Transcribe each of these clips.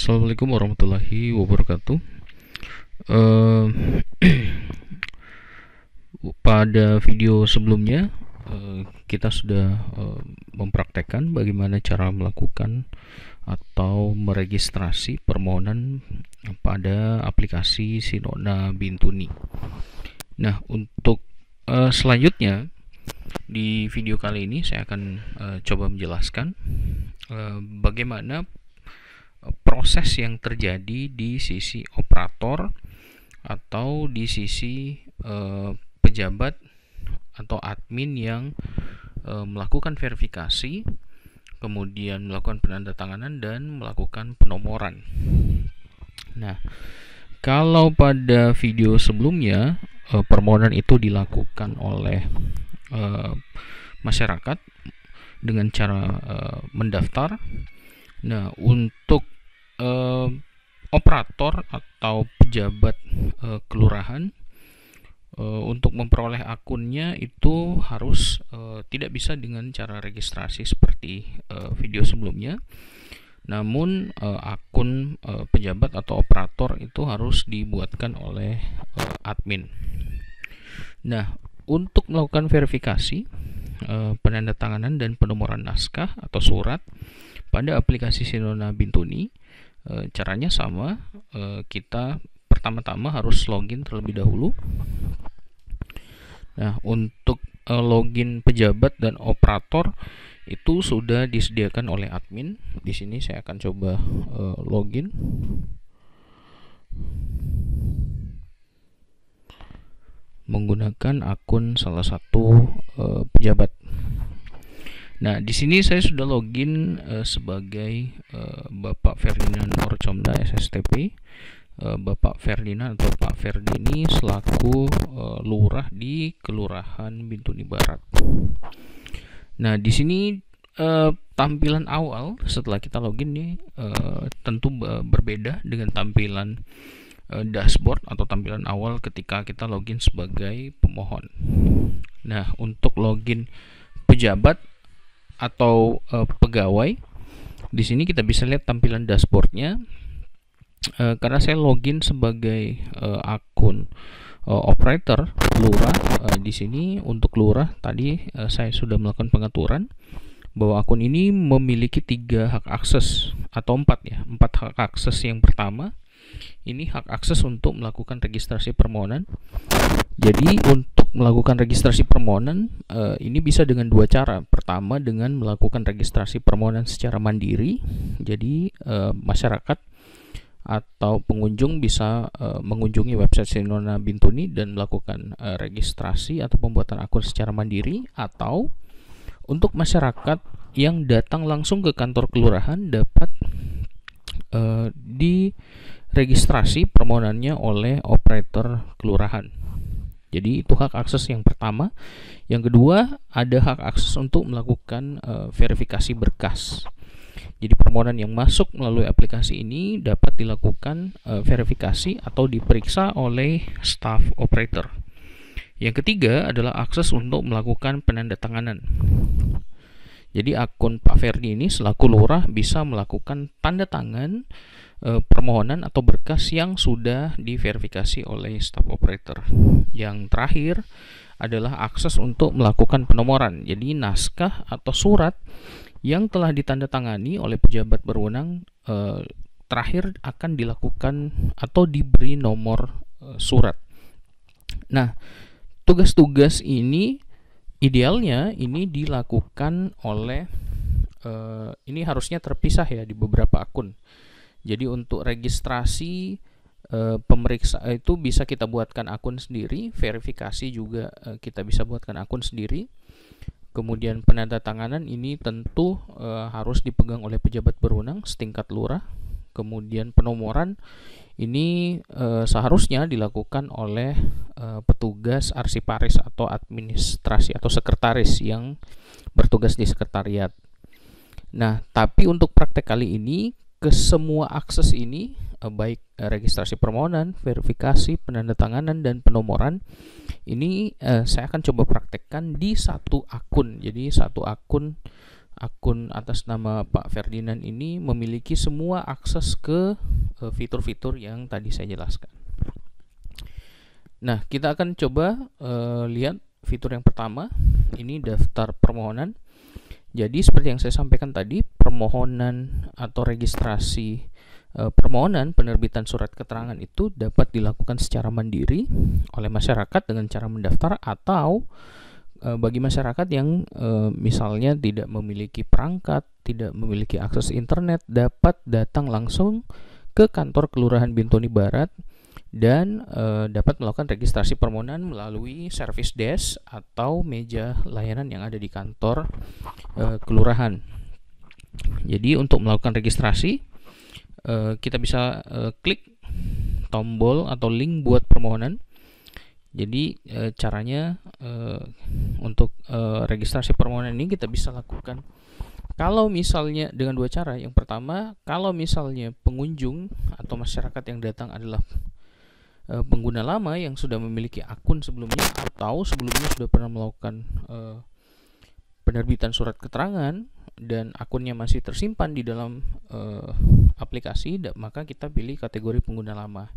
Assalamualaikum warahmatullahi wabarakatuh. Eh, Pada video sebelumnya kita sudah mempraktekkan bagaimana cara melakukan atau meregistrasi permohonan pada aplikasi Sinona Bintuni. Nah, untuk selanjutnya di video kali ini saya akan coba menjelaskan bagaimana proses yang terjadi di sisi operator atau di sisi pejabat atau admin yang melakukan verifikasi, kemudian melakukan penandatanganan dan melakukan penomoran. Nah, kalau pada video sebelumnya permohonan itu dilakukan oleh masyarakat dengan cara mendaftar. Nah, untuk operator atau pejabat kelurahan untuk memperoleh akunnya itu harus tidak bisa dengan cara registrasi seperti video sebelumnya, namun akun pejabat atau operator itu harus dibuatkan oleh admin. Nah, untuk melakukan verifikasi penandatanganan dan penomoran naskah atau surat pada aplikasi Sinona Bintuni, caranya sama. Kita pertama-tama harus login terlebih dahulu. Nah, untuk login pejabat dan operator itu sudah disediakan oleh admin. Di sini saya akan coba login. Menggunakan akun salah satu pejabat. Nah, di sini saya sudah login sebagai Bapak Ferdinand Orcomda SSTP. Bapak Ferdinand atau Pak Ferdi ini selaku lurah di Kelurahan Bintuni Barat. Nah, di sini tampilan awal setelah kita login nih tentu berbeda dengan tampilan dashboard atau tampilan awal ketika kita login sebagai pemohon. Nah, untuk login pejabat atau pegawai, di sini kita bisa lihat tampilan dashboardnya. Karena saya login sebagai akun operator lurah, di sini untuk lurah tadi saya sudah melakukan pengaturan bahwa akun ini memiliki 3 hak akses atau 4 ya, 4 hak akses. Yang pertama ini hak akses untuk melakukan registrasi permohonan. Jadi untuk melakukan registrasi permohonan ini bisa dengan 2 cara. Pertama dengan melakukan registrasi permohonan secara mandiri. Jadi masyarakat atau pengunjung bisa mengunjungi website Sinona Bintuni dan melakukan registrasi atau pembuatan akun secara mandiri, atau untuk masyarakat yang datang langsung ke kantor kelurahan dapat diregistrasi permohonannya oleh operator kelurahan. Jadi itu hak akses yang pertama. Yang kedua, ada hak akses untuk melakukan verifikasi berkas. Jadi permohonan yang masuk melalui aplikasi ini dapat dilakukan verifikasi atau diperiksa oleh staff operator. Yang ketiga adalah akses untuk melakukan penandatanganan. Jadi akun Pak Ferdi ini selaku lurah bisa melakukan tanda tangan permohonan atau berkas yang sudah diverifikasi oleh staff operator. Yang terakhir adalah akses untuk melakukan penomoran. Jadi naskah atau surat yang telah ditandatangani oleh pejabat berwenang terakhir akan dilakukan atau diberi nomor surat. Nah, tugas-tugas ini idealnya ini dilakukan oleh ini harusnya terpisah ya di beberapa akun. Jadi untuk registrasi pemeriksa itu bisa kita buatkan akun sendiri, verifikasi juga kita bisa buatkan akun sendiri. Kemudian penandatanganan ini tentu harus dipegang oleh pejabat berwenang setingkat lurah. Kemudian penomoran ini seharusnya dilakukan oleh petugas arsiparis atau administrasi atau sekretaris yang bertugas di sekretariat. Nah, tapi untuk praktek kali ini ke semua akses ini baik registrasi permohonan, verifikasi, penandatanganan, dan penomoran ini saya akan coba praktekkan di satu akun. Jadi satu akun akun atas nama Pak Ferdinand ini memiliki semua akses ke fitur-fitur yang tadi saya jelaskan. Nah, kita akan coba lihat fitur yang pertama. Ini daftar permohonan. Jadi seperti yang saya sampaikan tadi, permohonan atau registrasi permohonan penerbitan surat keterangan itu dapat dilakukan secara mandiri oleh masyarakat dengan cara mendaftar, atau bagi masyarakat yang misalnya tidak memiliki perangkat, tidak memiliki akses internet, dapat datang langsung ke kantor Kelurahan Bintuni Barat dan dapat melakukan registrasi permohonan melalui service desk atau meja layanan yang ada di kantor kelurahan. Jadi untuk melakukan registrasi, kita bisa klik tombol atau link buat permohonan. Jadi caranya untuk registrasi permohonan ini kita bisa lakukan kalau misalnya dengan dua cara. Yang pertama, kalau misalnya pengunjung atau masyarakat yang datang adalah pengguna lama yang sudah memiliki akun sebelumnya atau sebelumnya sudah pernah melakukan penerbitan surat keterangan dan akunnya masih tersimpan di dalam aplikasi, maka kita pilih kategori pengguna lama.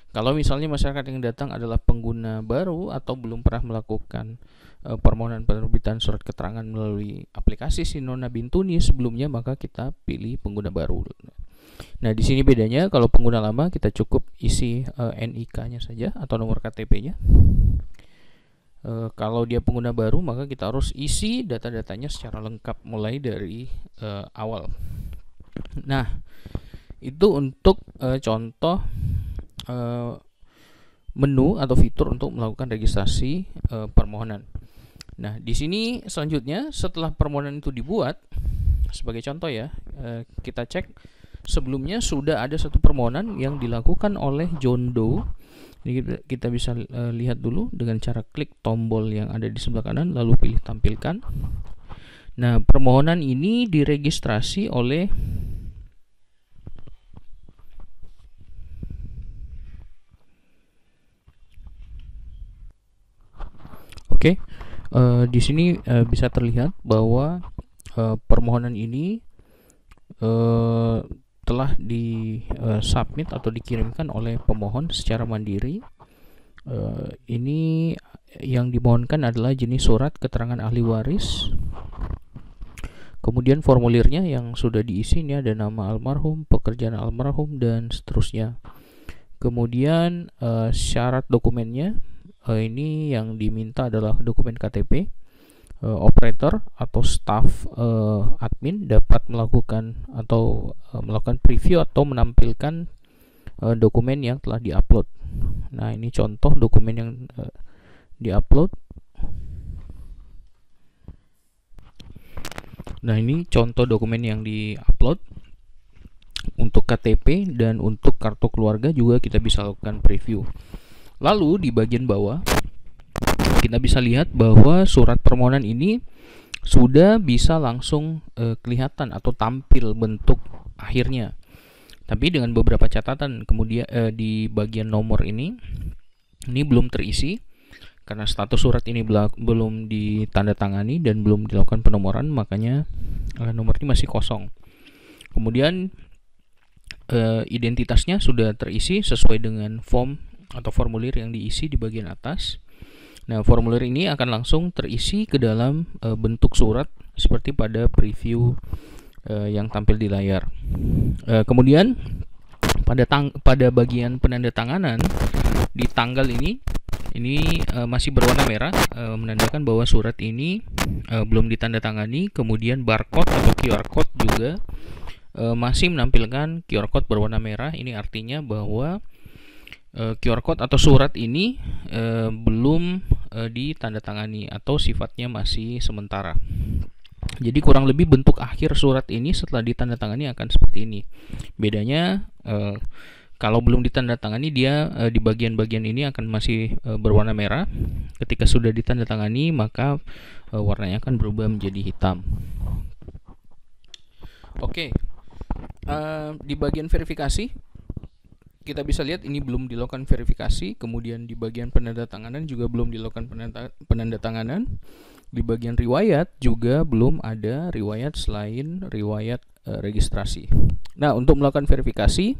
Kalau misalnya masyarakat yang datang adalah pengguna baru atau belum pernah melakukan permohonan penerbitan surat keterangan melalui aplikasi Sinona Bintuni sebelumnya, maka kita pilih pengguna baru. Nah, di sini bedanya, kalau pengguna lama kita cukup isi NIK-nya saja atau nomor KTP-nya. Kalau dia pengguna baru, maka kita harus isi data-datanya secara lengkap mulai dari awal. Nah, itu untuk contoh menu atau fitur untuk melakukan registrasi permohonan. Nah, di sini selanjutnya setelah permohonan itu dibuat, sebagai contoh ya, kita cek sebelumnya sudah ada satu permohonan yang dilakukan oleh John Doe. Ini kita bisa lihat dulu dengan cara klik tombol yang ada di sebelah kanan lalu pilih tampilkan. Nah, permohonan ini diregistrasi oleh di sini bisa terlihat bahwa permohonan ini telah di-submit atau dikirimkan oleh pemohon secara mandiri. Ini yang dimohonkan adalah jenis surat keterangan ahli waris. Kemudian formulirnya yang sudah diisi, ini ada nama almarhum, pekerjaan almarhum, dan seterusnya. Kemudian syarat dokumennya, ini yang diminta adalah dokumen KTP. Operator atau staff admin dapat melakukan atau melakukan preview atau menampilkan dokumen yang telah diupload. Nah, ini contoh dokumen yang diupload. Nah, ini contoh dokumen yang diupload untuk KTP, dan untuk kartu keluarga juga kita bisa lakukan preview. Lalu di bagian bawah kita bisa lihat bahwa surat permohonan ini sudah bisa langsung kelihatan atau tampil bentuk akhirnya. Tapi dengan beberapa catatan. Kemudian di bagian nomor ini belum terisi karena status surat ini belum ditandatangani dan belum dilakukan penomoran, makanya nomor ini masih kosong. Kemudian identitasnya sudah terisi sesuai dengan form atau formulir yang diisi di bagian atas. Nah, formulir ini akan langsung terisi ke dalam bentuk surat seperti pada preview yang tampil di layar. Kemudian pada bagian penandatanganan di tanggal ini masih berwarna merah, menandakan bahwa surat ini belum ditandatangani. Kemudian barcode atau QR code juga masih menampilkan QR code berwarna merah. Ini artinya bahwa QR code atau surat ini belum ditandatangani atau sifatnya masih sementara. Jadi kurang lebih bentuk akhir surat ini setelah ditandatangani akan seperti ini. Bedanya kalau belum ditandatangani, dia di bagian-bagian ini akan masih berwarna merah. Ketika sudah ditandatangani, maka warnanya akan berubah menjadi hitam. Oke. Di bagian verifikasi kita bisa lihat ini belum dilakukan verifikasi. Kemudian di bagian penandatanganan juga belum dilakukan penandatanganan. Di bagian riwayat juga belum ada riwayat selain riwayat registrasi. Nah, untuk melakukan verifikasi,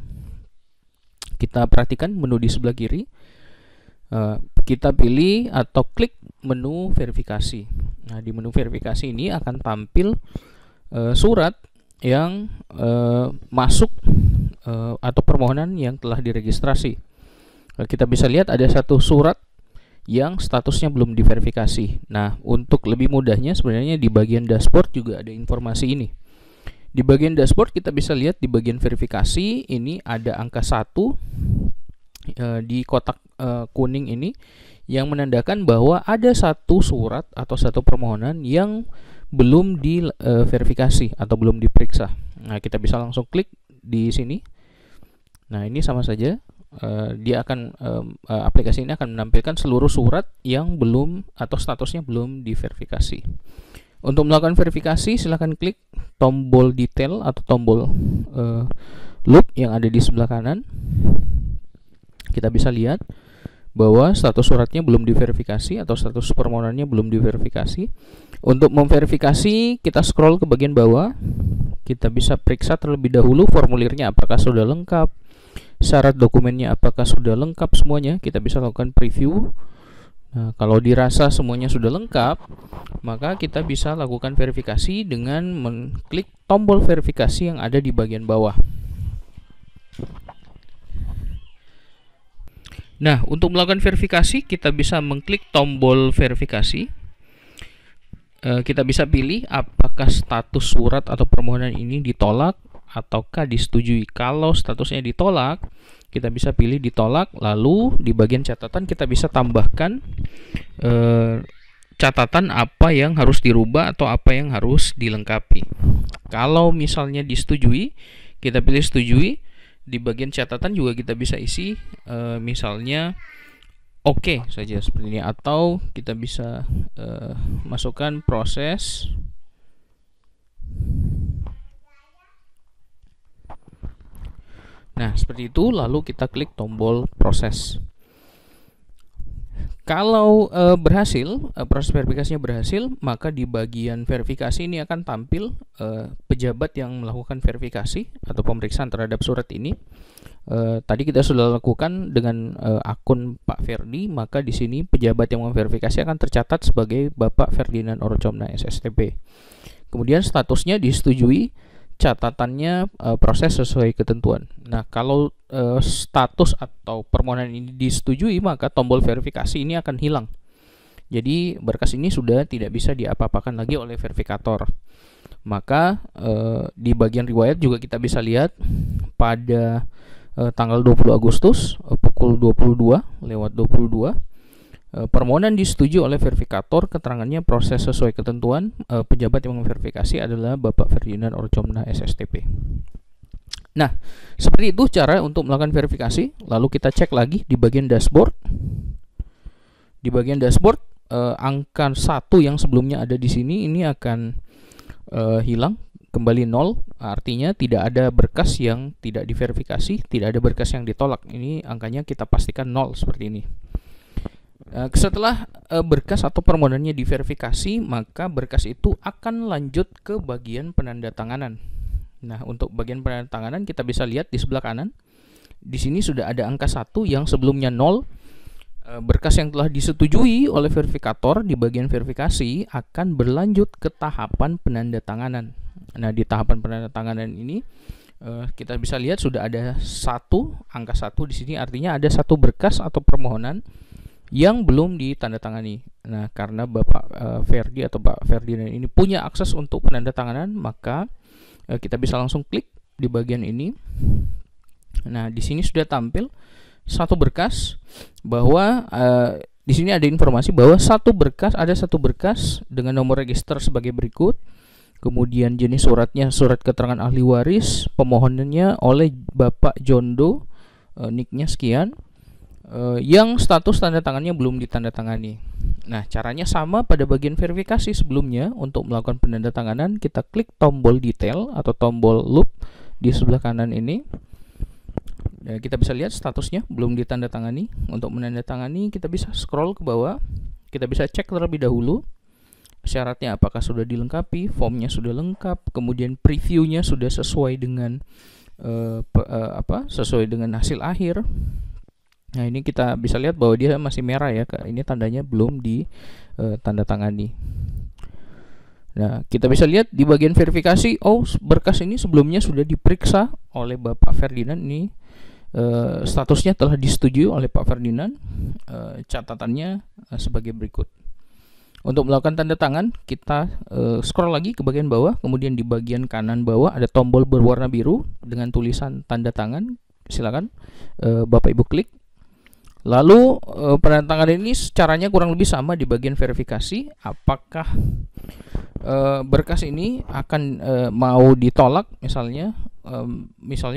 kita perhatikan menu di sebelah kiri. Kita pilih atau klik menu verifikasi. Nah, di menu verifikasi ini akan tampil surat yang masuk atau permohonan yang telah diregistrasi. Kita bisa lihat ada satu surat yang statusnya belum diverifikasi. Nah, untuk lebih mudahnya sebenarnya di bagian dashboard juga ada informasi ini. Di bagian dashboard kita bisa lihat di bagian verifikasi ini ada angka 1 di kotak kuning ini yang menandakan bahwa ada satu surat atau satu permohonan yang belum diverifikasi atau belum diperiksa. Nah, kita bisa langsung klik di sini. Nah, ini sama saja. Dia akan aplikasi ini akan menampilkan seluruh surat yang belum atau statusnya belum diverifikasi. Untuk melakukan verifikasi, silahkan klik tombol detail atau tombol loop yang ada di sebelah kanan. Kita bisa lihat bahwa status suratnya belum diverifikasi atau status permohonannya belum diverifikasi. Untuk memverifikasi, kita scroll ke bagian bawah. Kita bisa periksa terlebih dahulu formulirnya apakah sudah lengkap, syarat dokumennya apakah sudah lengkap semuanya. Kita bisa lakukan preview. Nah, kalau dirasa semuanya sudah lengkap, maka kita bisa lakukan verifikasi dengan mengklik tombol verifikasi yang ada di bagian bawah. Nah, untuk melakukan verifikasi, kita bisa mengklik tombol verifikasi. Kita bisa pilih apakah status surat atau permohonan ini ditolak ataukah disetujui. Kalau statusnya ditolak, kita bisa pilih ditolak. Lalu di bagian catatan kita bisa tambahkan catatan apa yang harus dirubah atau apa yang harus dilengkapi. Kalau misalnya disetujui, kita pilih setujui. Di bagian catatan juga kita bisa isi misalnya oke saja seperti ini, atau kita bisa masukkan proses. Nah, seperti itu, lalu kita klik tombol proses. Kalau berhasil, proses verifikasinya berhasil, maka di bagian verifikasi ini akan tampil pejabat yang melakukan verifikasi atau pemeriksaan terhadap surat ini. Tadi kita sudah lakukan dengan akun Pak Ferdi, maka di sini pejabat yang memverifikasi akan tercatat sebagai Bapak Ferdinand Orcomna SSTP. Kemudian statusnya disetujui, catatannya proses sesuai ketentuan. Nah, kalau status atau permohonan ini disetujui, maka tombol verifikasi ini akan hilang. Jadi berkas ini sudah tidak bisa diapa-apakan lagi oleh verifikator. Maka di bagian riwayat juga kita bisa lihat pada tanggal 20 Agustus pukul 22:22 permohonan disetujui oleh verifikator, keterangannya proses sesuai ketentuan. Pejabat yang memverifikasi adalah Bapak Ferdinand Orcomna SSTP. Nah, seperti itu cara untuk melakukan verifikasi. Lalu kita cek lagi di bagian dashboard. Di bagian dashboard, angka 1 yang sebelumnya ada di sini ini akan hilang, kembali 0. Artinya tidak ada berkas yang tidak diverifikasi, tidak ada berkas yang ditolak. Ini angkanya kita pastikan 0 seperti ini. Setelah berkas atau permohonannya diverifikasi, maka berkas itu akan lanjut ke bagian penandatanganan. Nah, untuk bagian penandatanganan kita bisa lihat di sebelah kanan. Di sini sudah ada angka 1 yang sebelumnya 0. Berkas yang telah disetujui oleh verifikator di bagian verifikasi akan berlanjut ke tahapan penandatanganan. Nah, di tahapan penandatanganan ini kita bisa lihat sudah ada angka 1 di sini, artinya ada satu berkas atau permohonan yang belum ditandatangani. Nah, karena Bapak Ferdi atau Pak Ferdinand ini punya akses untuk penandatanganan, maka kita bisa langsung klik di bagian ini. Nah, di sini sudah tampil satu berkas bahwa di sini ada informasi bahwa ada satu berkas dengan nomor register sebagai berikut. Kemudian jenis suratnya surat keterangan ahli waris, pemohonannya oleh Bapak Jondo, nicknya sekian. Yang status tanda tangannya belum ditandatangani. Nah, caranya sama pada bagian verifikasi sebelumnya. Untuk melakukan penandatanganan, kita klik tombol detail atau tombol loop di sebelah kanan ini. Kita bisa lihat statusnya belum ditandatangani. Untuk menandatangani, kita bisa scroll ke bawah. Kita bisa cek terlebih dahulu syaratnya apakah sudah dilengkapi, formnya sudah lengkap, kemudian previewnya sudah sesuai dengan sesuai dengan hasil akhir. Nah, ini kita bisa lihat bahwa dia masih merah ya, ini tandanya belum ditandatangani. Nah, kita bisa lihat di bagian verifikasi, berkas ini sebelumnya sudah diperiksa oleh Bapak Ferdinand. Ini statusnya telah disetujui oleh Pak Ferdinand. Catatannya sebagai berikut. Untuk melakukan tanda tangan, kita scroll lagi ke bagian bawah, kemudian di bagian kanan bawah ada tombol berwarna biru dengan tulisan tanda tangan. Silakan Bapak Ibu klik. Lalu penandatangan ini caranya kurang lebih sama di bagian verifikasi. Apakah berkas ini akan mau ditolak, misalnya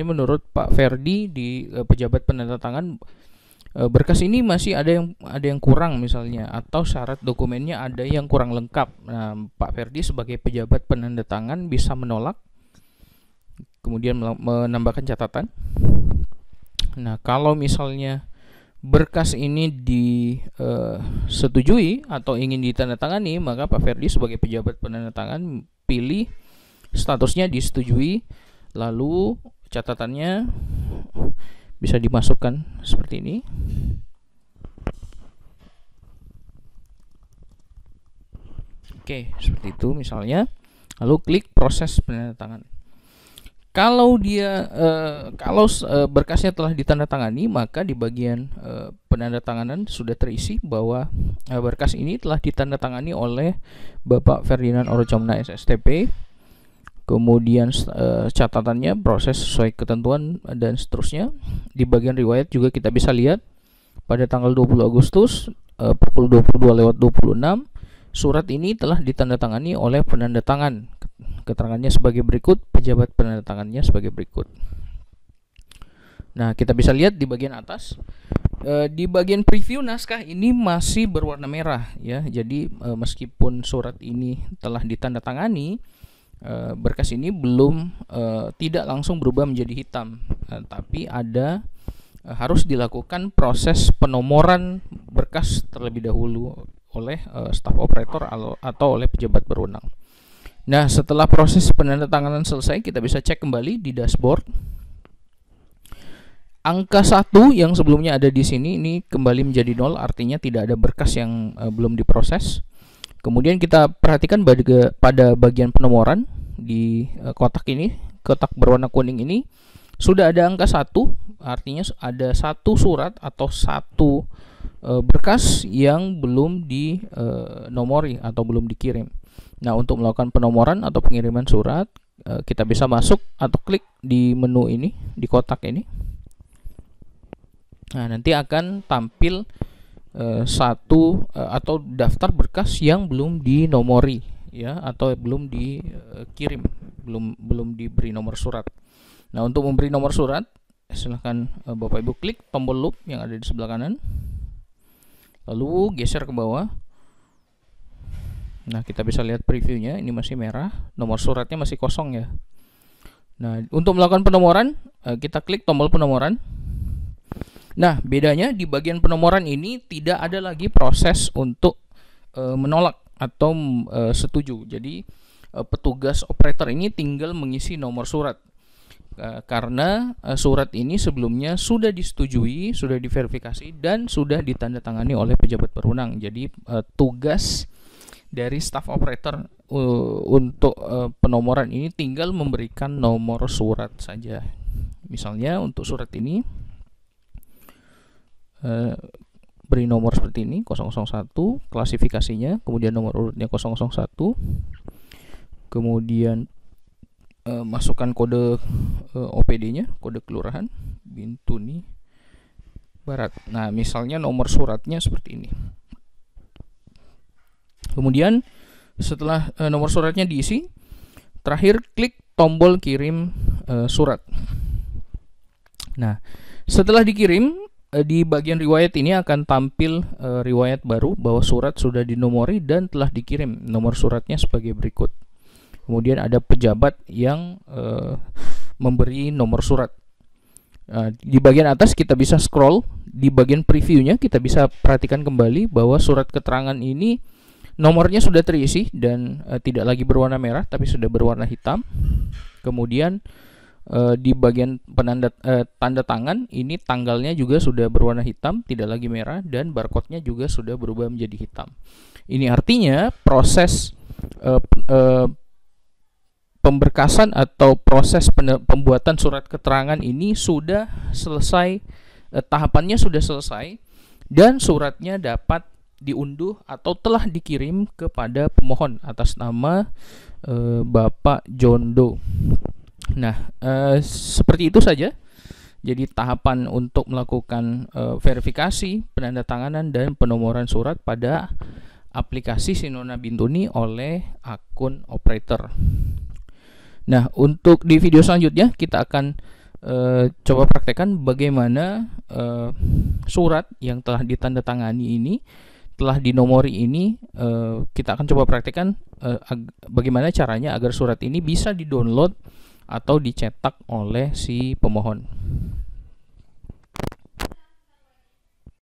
menurut Pak Ferdi di pejabat penandatangan, berkas ini masih ada yang kurang misalnya, atau syarat dokumennya ada yang kurang lengkap. Nah, Pak Ferdi sebagai pejabat penandatangan bisa menolak, kemudian menambahkan catatan. Nah, kalau misalnya berkas ini disetujui atau ingin ditandatangani, maka Pak Ferdi sebagai pejabat penandatangan pilih statusnya disetujui, lalu catatannya bisa dimasukkan seperti ini. Oke, seperti itu misalnya. Lalu klik proses penandatangan. Kalau berkasnya telah ditandatangani, maka di bagian penandatanganan sudah terisi bahwa berkas ini telah ditandatangani oleh Bapak Ferdinand Orocomna SSTP. Kemudian catatannya proses sesuai ketentuan dan seterusnya. Di bagian riwayat juga kita bisa lihat pada tanggal 20 Agustus pukul 22:26 surat ini telah ditandatangani oleh penandatangan. Keterangannya sebagai berikut, pejabat penandatangannya sebagai berikut. Nah, kita bisa lihat di bagian atas, di bagian preview naskah ini masih berwarna merah ya. Jadi meskipun surat ini telah ditandatangani, berkas ini belum tidak langsung berubah menjadi hitam, tapi harus dilakukan proses penomoran berkas terlebih dahulu oleh staf operator atau oleh pejabat berwenang. Nah, setelah proses penandatanganan selesai, kita bisa cek kembali di dashboard. Angka 1 yang sebelumnya ada di sini ini kembali menjadi 0, artinya tidak ada berkas yang belum diproses. Kemudian kita perhatikan pada bagian penomoran di kotak ini, kotak berwarna kuning ini sudah ada angka 1, artinya ada satu surat atau satu berkas yang belum dinomori atau belum dikirim. Nah, untuk melakukan penomoran atau pengiriman surat, kita bisa masuk atau klik di menu ini, di kotak ini. Nah, nanti akan tampil satu atau daftar berkas yang belum dinomori ya, atau belum dikirim, belum diberi nomor surat. Nah, untuk memberi nomor surat, silahkan Bapak Ibu klik tombol loop yang ada di sebelah kanan, lalu geser ke bawah. Nah, kita bisa lihat previewnya, ini masih merah, nomor suratnya masih kosong ya. Nah, untuk melakukan penomoran, kita klik tombol penomoran. Nah, bedanya di bagian penomoran ini tidak ada lagi proses untuk menolak atau setuju. Jadi petugas operator ini tinggal mengisi nomor surat. Karena surat ini sebelumnya sudah disetujui, sudah diverifikasi, dan sudah ditandatangani oleh pejabat berwenang. Jadi tugas dari staff operator untuk penomoran ini tinggal memberikan nomor surat saja. Misalnya untuk surat ini beri nomor seperti ini 001, klasifikasinya, kemudian nomor urutnya 001, kemudian masukkan kode OPD-nya, kode kelurahan Bintuni Barat. Nah, misalnya nomor suratnya seperti ini. Kemudian setelah nomor suratnya diisi, terakhir klik tombol kirim surat. Nah, setelah dikirim, di bagian riwayat ini akan tampil riwayat baru bahwa surat sudah dinomori dan telah dikirim. Nomor suratnya sebagai berikut. Kemudian ada pejabat yang memberi nomor surat. Di bagian atas kita bisa scroll, di bagian previewnya kita bisa perhatikan kembali bahwa surat keterangan ini Nomornya sudah terisi dan tidak lagi berwarna merah tapi sudah berwarna hitam. Kemudian di bagian tanda tangan ini tanggalnya juga sudah berwarna hitam, tidak lagi merah, dan barcode-nya juga sudah berubah menjadi hitam. Ini artinya proses pemberkasan atau proses pembuatan surat keterangan ini sudah selesai, tahapannya sudah selesai, dan suratnya dapat diunduh atau telah dikirim kepada pemohon atas nama Bapak John Doe. Nah, seperti itu saja. Jadi tahapan untuk melakukan verifikasi, penandatanganan, dan penomoran surat pada aplikasi Sinona Bintuni oleh akun operator. Nah, untuk di video selanjutnya kita akan coba praktekkan bagaimana surat yang telah ditandatangani ini, telah dinomori ini, kita akan coba praktekkan bagaimana caranya agar surat ini bisa di-download atau dicetak oleh si pemohon.